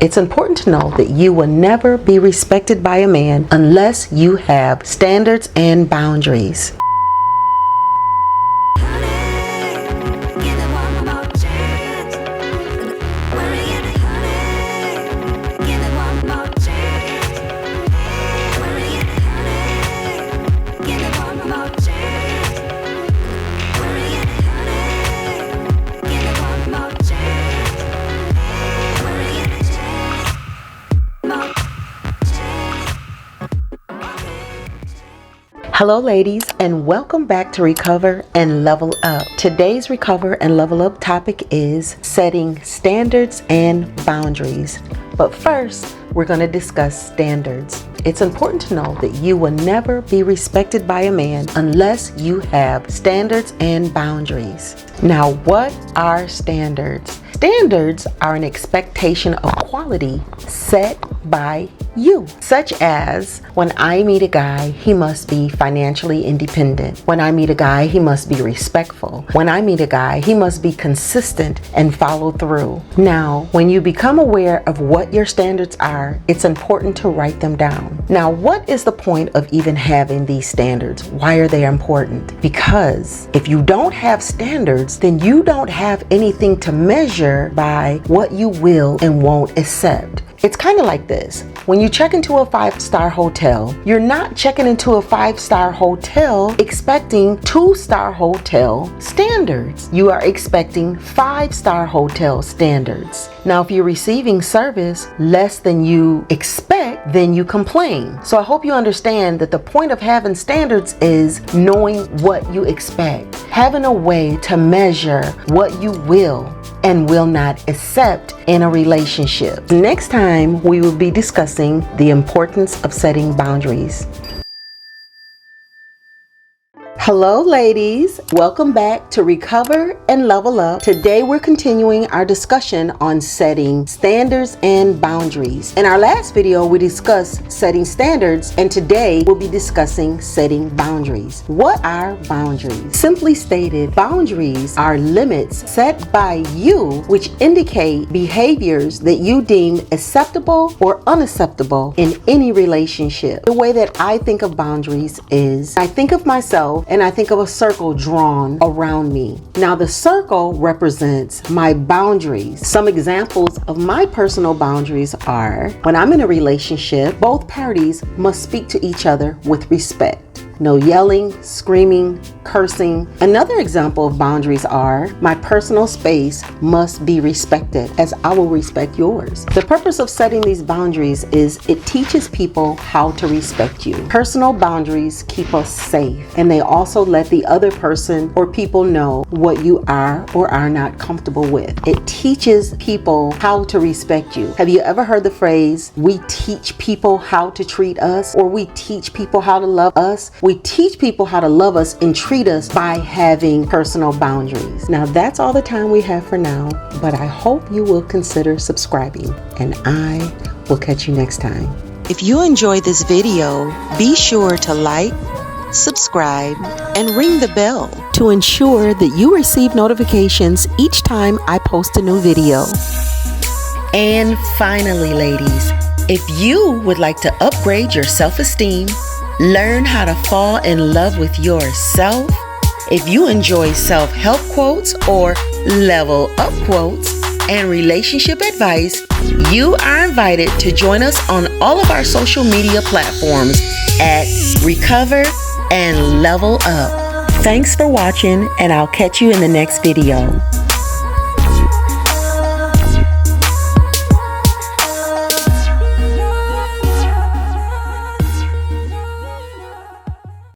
It's important to know that you will never be respected by a man unless you have standards and boundaries. Hello ladies, and welcome back to Recover and Level Up. Today's Recover and Level Up topic is setting standards and boundaries. But first, we're going to discuss standards. It's important to know that you will never be respected by a man unless you have standards and boundaries. Now, what are standards? Standards are an expectation of quality set by you, such as when I meet a guy, he must be financially independent. When I meet a guy, he must be respectful. When I meet a guy, he must be consistent and follow through. Now, when you become aware of what your standards are, it's important to write them down. Now, what is the point of even having these standards? Why are they important? Because if you don't have standards, then you don't have anything to measure by what you will and won't accept. It's kind of like this. When you check into a 5-star hotel, you're not checking into a 5-star hotel expecting 2-star hotel standards. You are expecting 5-star hotel standards. Now, if you're receiving service less than you expect, then you complain. So I hope you understand that the point of having standards is knowing what you expect, having a way to measure what you will and will not accept in a relationship. Next time, we will be discussing the importance of setting boundaries. Hello ladies, welcome back to Recover and Level Up. Today we're continuing our discussion on setting standards and boundaries. In our last video we discussed setting standards, and today we'll be discussing setting boundaries. What are boundaries? Simply stated, boundaries are limits set by you which indicate behaviors that you deem acceptable or unacceptable in any relationship. The way that I think of boundaries is I think of myself and I think of a circle drawn around me. Now the circle represents my boundaries. Some examples of my personal boundaries are when I'm in a relationship, both parties must speak to each other with respect. No yelling, screaming, cursing. Another example of boundaries are my personal space must be respected as I will respect yours. The purpose of setting these boundaries is it teaches people how to respect you. Personal boundaries keep us safe, and they also let the other person or people know what you are or are not comfortable with. It teaches people how to respect you. Have you ever heard the phrase, we teach people how to treat us, or we teach people how to love us? We teach people how to love us and treat us by having personal boundaries. Now that's all the time we have for now, but I hope you will consider subscribing, and I will catch you next time. If you enjoyed this video, be sure to like, subscribe, and ring the bell to ensure that you receive notifications each time I post a new video. And finally, ladies, if you would like to upgrade your self-esteem, learn how to fall in love with yourself, if you enjoy self-help quotes or level up quotes and relationship advice, you are invited to join us on all of our social media platforms at Recover and Level Up. Thanks for watching, and I'll catch you in the next video.